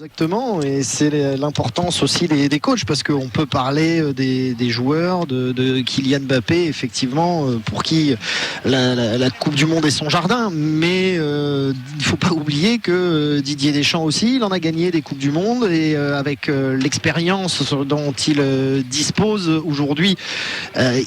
Exactement, et c'est l'importance aussi des coachs, parce qu'on peut parler des joueurs, de Kylian Mbappé, effectivement, pour qui la Coupe du Monde est son jardin, mais il ne faut pas oublier que Didier Deschamps aussi, il en a gagné des Coupes du Monde, et avec l'expérience dont il dispose aujourd'hui,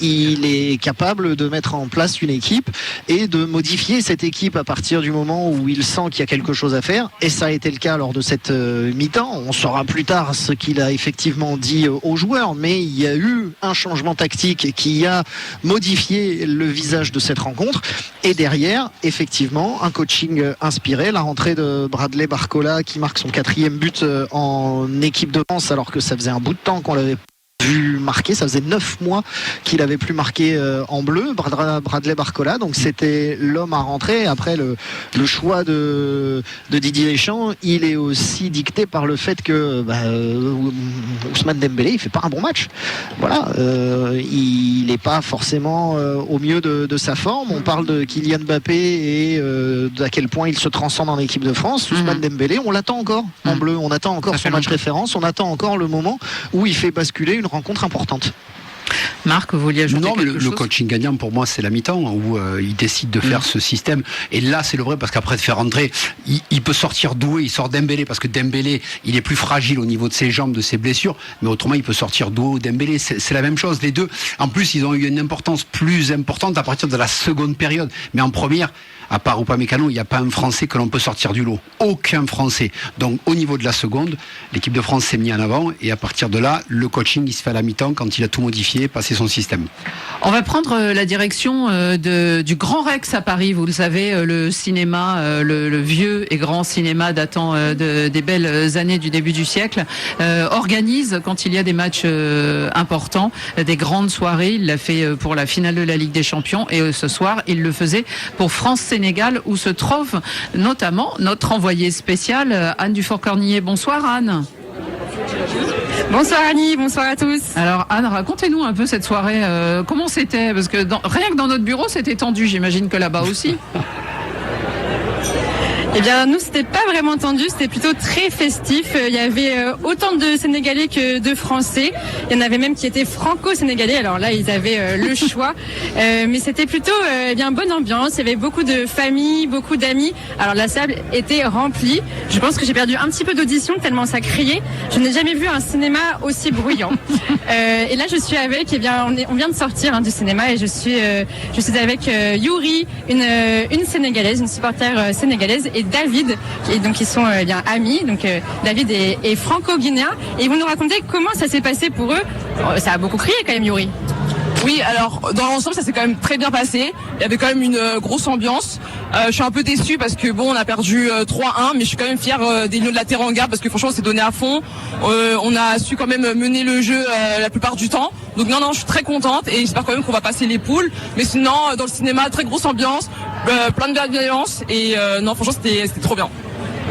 il est capable de mettre en place une équipe et de modifier cette équipe à partir du moment où il sent qu'il y a quelque chose à faire, et ça a été le cas lors de cette mi-temps. On saura plus tard ce qu'il a effectivement dit aux joueurs, mais il y a eu un changement tactique qui a modifié le visage de cette rencontre, et derrière effectivement un coaching inspiré, la rentrée de Bradley Barcola qui marque son 4e but en équipe de France, alors que ça faisait un bout de temps qu'on l'avait vu marquer, ça faisait 9 mois qu'il avait plus marqué en bleu, Bradley Barcola, donc c'était l'homme à rentrer. Après le choix de Didier Deschamps, il est aussi dicté par le fait que Ousmane Dembélé, il fait pas un bon match, voilà, il n'est pas forcément au mieux de sa forme. On parle de Kylian Mbappé et d'à quel point il se transcende en équipe de France. Ousmane Dembélé, on l'attend encore en bleu, on attend encore son match référence, on attend encore le moment où il fait basculer une rencontre importante. Marc, vous vouliez ajouter quelque chose ? Le coaching gagnant pour moi c'est la mi-temps où il décide de faire ce système, et là c'est le vrai, parce qu'après de faire rentrer il peut sortir doué, il sort Dembélé parce que Dembélé il est plus fragile au niveau de ses jambes, de ses blessures, mais autrement il peut sortir doué. Dembélé c'est la même chose, les deux en plus ils ont eu une importance plus importante à partir de la seconde période, mais en première, à part Upamecano, il n'y a pas un Français que l'on peut sortir du lot, aucun Français. Donc au niveau de la seconde, l'équipe de France s'est mise en avant, et à partir de là le coaching il se fait à la mi-temps quand il a tout modifié, passé son système. On va prendre la direction du Grand Rex à Paris. Vous le savez, le cinéma, le vieux et grand cinéma datant des belles années du début du siècle, organise, quand il y a des matchs importants, des grandes soirées. Il l'a fait pour la finale de la Ligue des Champions, et ce soir il le faisait pour France-Sénégal, où se trouve notamment notre envoyée spéciale Anne Dufour-Cornillet. Bonsoir Anne. Bonsoir Annie, bonsoir à tous. Alors Anne, racontez-nous un peu cette soirée, comment c'était, parce que rien que dans notre bureau c'était tendu, j'imagine que là-bas aussi. Eh bien, nous, c'était pas vraiment tendu, c'était plutôt très festif. Il y avait autant de Sénégalais que de Français. Il y en avait même qui étaient franco-sénégalais. Alors là, ils avaient le choix. Mais c'était plutôt bonne ambiance. Il y avait beaucoup de familles, beaucoup d'amis. Alors la salle était remplie. Je pense que j'ai perdu un petit peu d'audition tellement ça criait. Je n'ai jamais vu un cinéma aussi bruyant. Et là, je suis avec, on vient de sortir du cinéma, et je suis avec Yuri, une Sénégalaise, une supporter sénégalaise, et David, qui sont amis. Donc David est franco-guinéen, et ils vont nous raconter comment ça s'est passé pour eux. Ça a beaucoup crié quand même, Yuri. Oui, alors dans l'ensemble ça s'est quand même très bien passé. Il y avait quand même une grosse ambiance. Je suis un peu déçu parce que on a perdu 3-1, mais je suis quand même fier des Lions de la Teranga, parce que franchement on s'est donné à fond. On a su quand même mener le jeu la plupart du temps. Donc non, je suis très contente, et j'espère quand même qu'on va passer les poules. Mais sinon, dans le cinéma, très grosse ambiance, plein de bienveillance, et non, franchement c'était trop bien.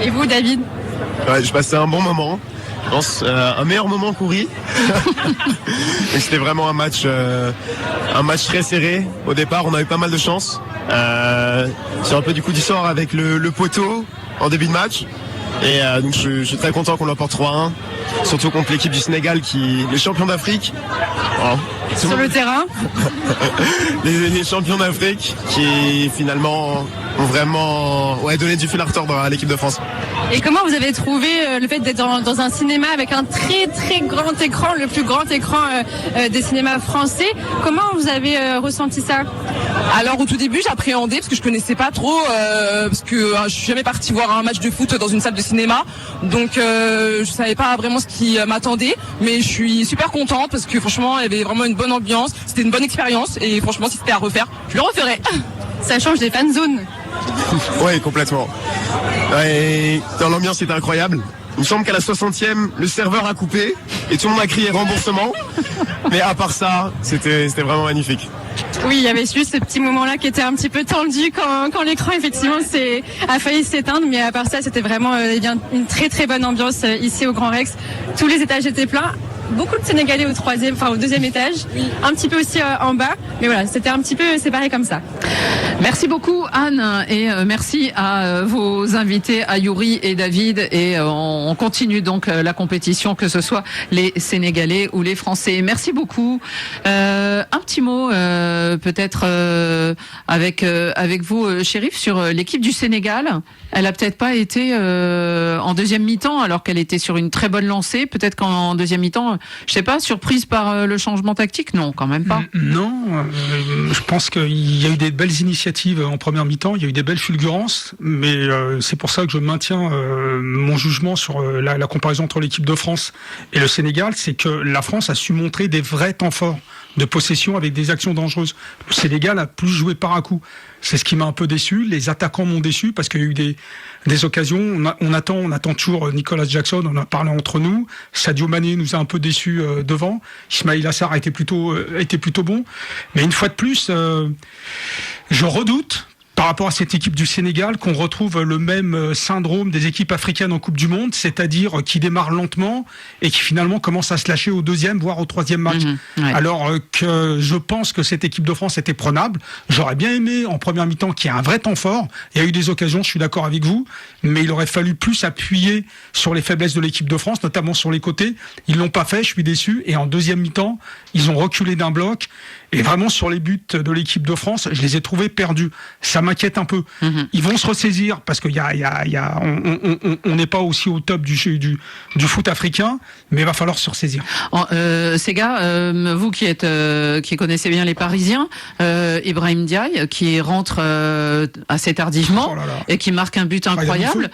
Et vous, David ? Ouais, je passais un bon moment. Je pense un meilleur moment couru. C'était vraiment un match très serré. Au départ, on a eu pas mal de chance. C'est un peu du coup du sort avec le poteau en début de match. Et donc je suis très content qu'on l'emporte 3-1. Surtout contre l'équipe du Sénégal, les champions d'Afrique. Oh. Sur le terrain. les champions d'Afrique qui finalement ont vraiment donné du fil à retordre à l'équipe de France. Et comment vous avez trouvé le fait d'être dans un cinéma avec un très très grand écran, le plus grand écran des cinémas français? Comment vous avez ressenti ça? Alors au tout début j'appréhendais parce que je connaissais pas trop, parce que je suis jamais partie voir un match de foot dans une salle de cinéma, donc je savais pas vraiment ce qui m'attendait, mais je suis super contente parce que franchement il y avait vraiment une bonne ambiance, c'était une bonne expérience, et franchement si c'était à refaire, je le referais. Ça change des fan zones. Oui, complètement. Et dans l'ambiance c'était incroyable. Il me semble qu'à la 60e, le serveur a coupé et tout le monde a crié remboursement. Mais à part ça, c'était vraiment magnifique. Oui, il y avait juste ce petit moment-là qui était un petit peu tendu quand l'écran effectivement a failli s'éteindre, mais à part ça, c'était vraiment une très très bonne ambiance ici au Grand Rex. Tous les étages étaient pleins. Beaucoup de Sénégalais au deuxième étage, un petit peu aussi en bas, mais voilà, c'était un petit peu séparé comme ça. Merci beaucoup Anne et merci à vos invités, à Yuri et David, et on continue donc la compétition, que ce soit les Sénégalais ou les Français. Merci beaucoup. Un petit mot peut-être avec vous, Chérif, sur l'équipe du Sénégal. Elle a peut-être pas été en deuxième mi-temps alors qu'elle était sur une très bonne lancée. Peut-être qu'en deuxième mi-temps, je sais pas, surprise par le changement tactique? Non, quand même pas. Non, je pense qu'il y a eu des belles initiatives en première mi-temps, il y a eu des belles fulgurances, mais c'est pour ça que je maintiens mon jugement sur la comparaison entre l'équipe de France et le Sénégal, c'est que la France a su montrer des vrais temps forts de possession avec des actions dangereuses. Le Sénégal a plus joué par à coup. C'est ce qui m'a un peu déçu. Les attaquants m'ont déçu parce qu'il y a eu des occasions. On attend toujours Nicolas Jackson. On a parlé entre nous. Sadio Mané nous a un peu déçus devant. Ismaïla Sarr a été plutôt bon. Mais une fois de plus, je redoute, par rapport à cette équipe du Sénégal, qu'on retrouve le même syndrome des équipes africaines en Coupe du Monde, c'est-à-dire qui démarrent lentement et qui finalement commencent à se lâcher au deuxième, voire au troisième match. Ouais. Alors que je pense que cette équipe de France était prenable. J'aurais bien aimé en première mi-temps qu'il y ait un vrai temps fort. Il y a eu des occasions, je suis d'accord avec vous, mais il aurait fallu plus appuyer sur les faiblesses de l'équipe de France, notamment sur les côtés. Ils l'ont pas fait, je suis déçu. Et en deuxième mi-temps, ils ont reculé d'un bloc. Et vraiment, sur les buts de l'équipe de France, je les ai trouvés perdus. Ça m'inquiète un peu. Ils vont se ressaisir parce qu'il on n'est pas aussi au top du foot africain, mais il va falloir se ressaisir. Ces gars, vous qui connaissez bien les Parisiens, Ibrahim Ndiaye, qui rentre assez tardivement et qui marque un but incroyable.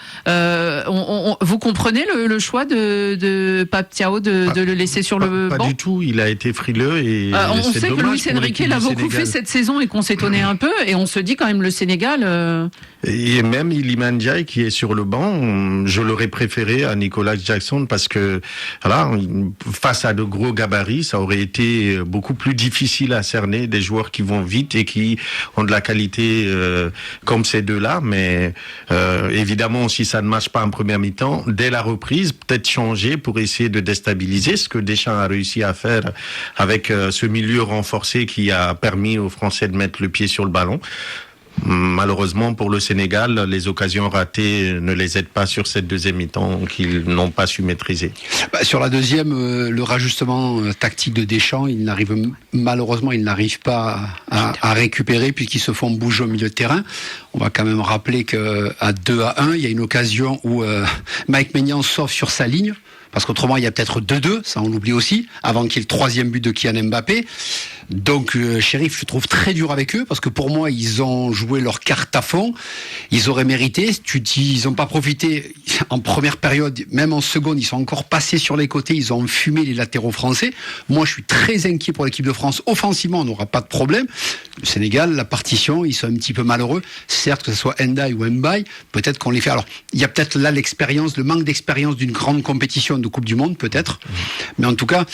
Vous comprenez le choix de Pape Thiaw de le laisser sur le banc? Pas du tout. Il a été frileux et on sait que Luis Enrique l'a beaucoup fait cette saison et qu'on s'étonnait un peu, et on se dit quand même le Sénégal. Et même Iliman Ndiaye qui est sur le banc, je l'aurais préféré à Nicolas Jackson parce que voilà, face à de gros gabarits, ça aurait été beaucoup plus difficile à cerner des joueurs qui vont vite et qui ont de la qualité comme ces deux-là. Mais évidemment, si ça ne marche pas en première mi-temps, dès la reprise, peut-être changer pour essayer de déstabiliser ce que Deschamps a réussi à faire avec ce milieu renforcé qui a permis aux Français de mettre le pied sur le ballon. Malheureusement pour le Sénégal, les occasions ratées ne les aident pas sur cette deuxième mi-temps qu'ils n'ont pas su maîtriser. Sur la deuxième, le rajustement tactique de Deschamps, malheureusement, il n'arrive pas à récupérer puisqu'ils se font bouger au milieu de terrain. On va quand même rappeler qu'à 2-1, il y a une occasion où Mike Maignan sauve sur sa ligne. Parce qu'autrement, il y a peut-être 2-2, ça on l'oublie aussi, avant qu'il y ait le troisième but de Kylian Mbappé. Donc, Chérif, je trouve très dur avec eux, parce que pour moi, ils ont joué leur carte à fond. Ils auraient mérité. Tu dis, ils n'ont pas profité en première période, même en seconde, ils sont encore passés sur les côtés, ils ont fumé les latéraux français. Moi, je suis très inquiet pour l'équipe de France. Offensivement, on n'aura pas de problème. Le Sénégal, la partition, ils sont un petit peu malheureux. Certes, que ce soit Ndiaye ou Mbaye, peut-être qu'on les fait. Alors, il y a peut-être là l'expérience, le manque d'expérience d'une grande compétition de Coupe du Monde, peut-être. Mais en tout cas,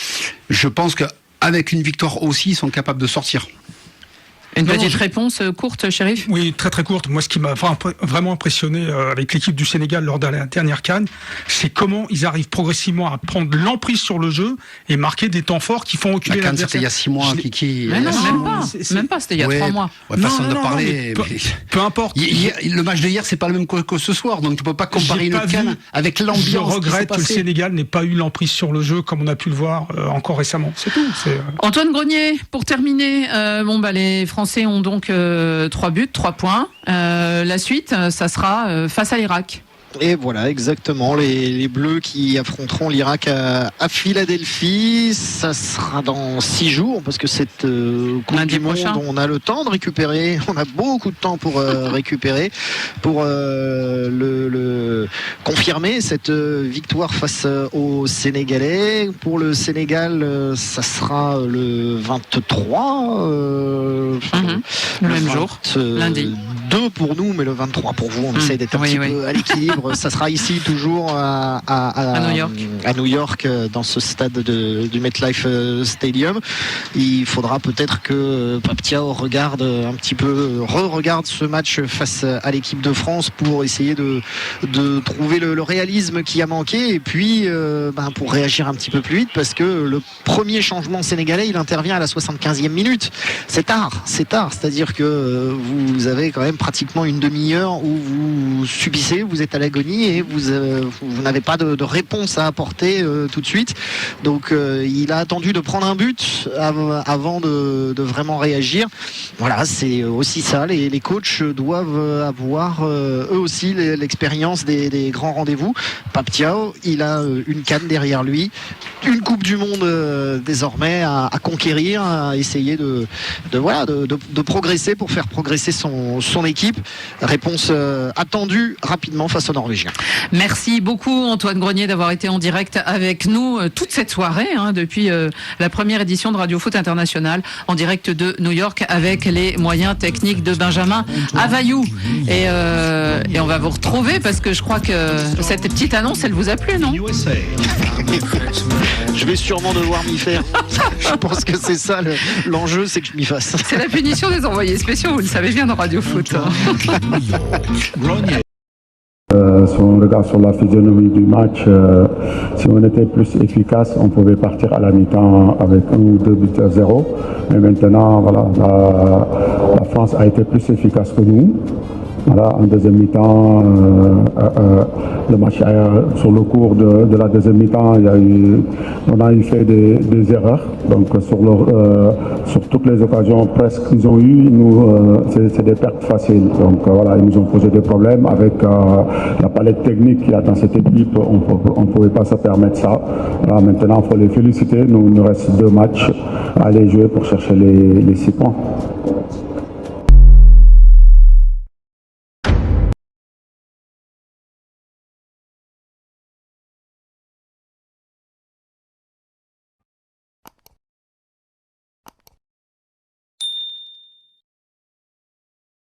je pense qu'avec une victoire aussi, ils sont capables de sortir. Une petite réponse courte, Chérif? Oui, très très courte. Moi, ce qui m'a vraiment impressionné avec l'équipe du Sénégal lors de la dernière CAN, c'est comment ils arrivent progressivement à prendre l'emprise sur le jeu et marquer des temps forts qui font reculer la CAN, l'adversaire. c'était il y a 6 mois, Kiki. Mais non, même pas, c'était il y a 3 mois. Façon de parler. Peu importe. Le match de hier, c'est pas le même que ce soir, donc tu peux pas comparer une CAN avec l'ambiance. Je regrette que le Sénégal n'ait pas eu l'emprise sur le jeu comme on a pu le voir encore récemment. C'est tout. Antoine Grenier, pour terminer, les Français ont donc 3 buts, 3 points. La suite, ça sera face à l'Irak. Et voilà, exactement, les Bleus qui affronteront l'Irak à Philadelphie. Ça sera dans 6 jours, parce que cette Coupe du Monde, on a le temps de récupérer, on a beaucoup de temps pour récupérer, pour le confirmer cette victoire face aux Sénégalais. Pour le Sénégal, ça sera le 23 le même jour, lundi. 22 pour nous, mais le 23 pour vous. On essaie d'être un petit peu à l'équilibre. Ça sera ici toujours à New York, dans ce stade du MetLife Stadium. Il faudra peut-être que Pape Thiaw regarde un petit peu, re-regarde ce match face à l'équipe de France pour essayer de trouver le réalisme qui a manqué, et puis pour réagir un petit peu plus vite, parce que le premier changement sénégalais, il intervient à la 75e minute. C'est tard, c'est-à-dire que vous avez quand même pratiquement une demi-heure où vous subissez, vous êtes à l'agonie et vous n'avez pas de réponse à apporter tout de suite. Donc il a attendu de prendre un but avant de vraiment réagir. Voilà, c'est aussi ça, les coachs doivent avoir eux aussi l'expérience des grands rendez-vous. Pape Thiaw, il a une CAN derrière lui, une Coupe du Monde désormais à conquérir, à essayer de progresser pour faire progresser son équipe. Réponse attendue rapidement face aux Norvégiens. Merci beaucoup Antoine Grenier d'avoir été en direct avec nous toute cette soirée, depuis la première édition de Radio Foot International, en direct de New York avec les moyens techniques de Benjamin Availlou. Et on va vous retrouver parce que je crois que cette petite annonce, elle vous a plu, non ? Je vais sûrement devoir m'y faire. Je pense que c'est ça l'enjeu, c'est que je m'y fasse. C'est la punition des envoyés spéciaux, vous le savez bien dans Radio Foot. Si on regarde sur la physionomie du match, si on était plus efficace, on pouvait partir à la mi-temps avec 1 ou 2 buts à 0. Mais maintenant, voilà, la France a été plus efficace que nous. Voilà, en deuxième mi-temps, le match sur le cours de la deuxième mi-temps, on a eu fait des erreurs. Donc sur toutes les occasions presque qu'ils ont eues, c'est des pertes faciles. Donc voilà, ils nous ont posé des problèmes avec la palette technique qu'il y a dans cette équipe. On ne pouvait pas se permettre ça. Voilà, maintenant, il faut les féliciter. Il nous reste 2 matchs à aller jouer pour chercher les 6 points.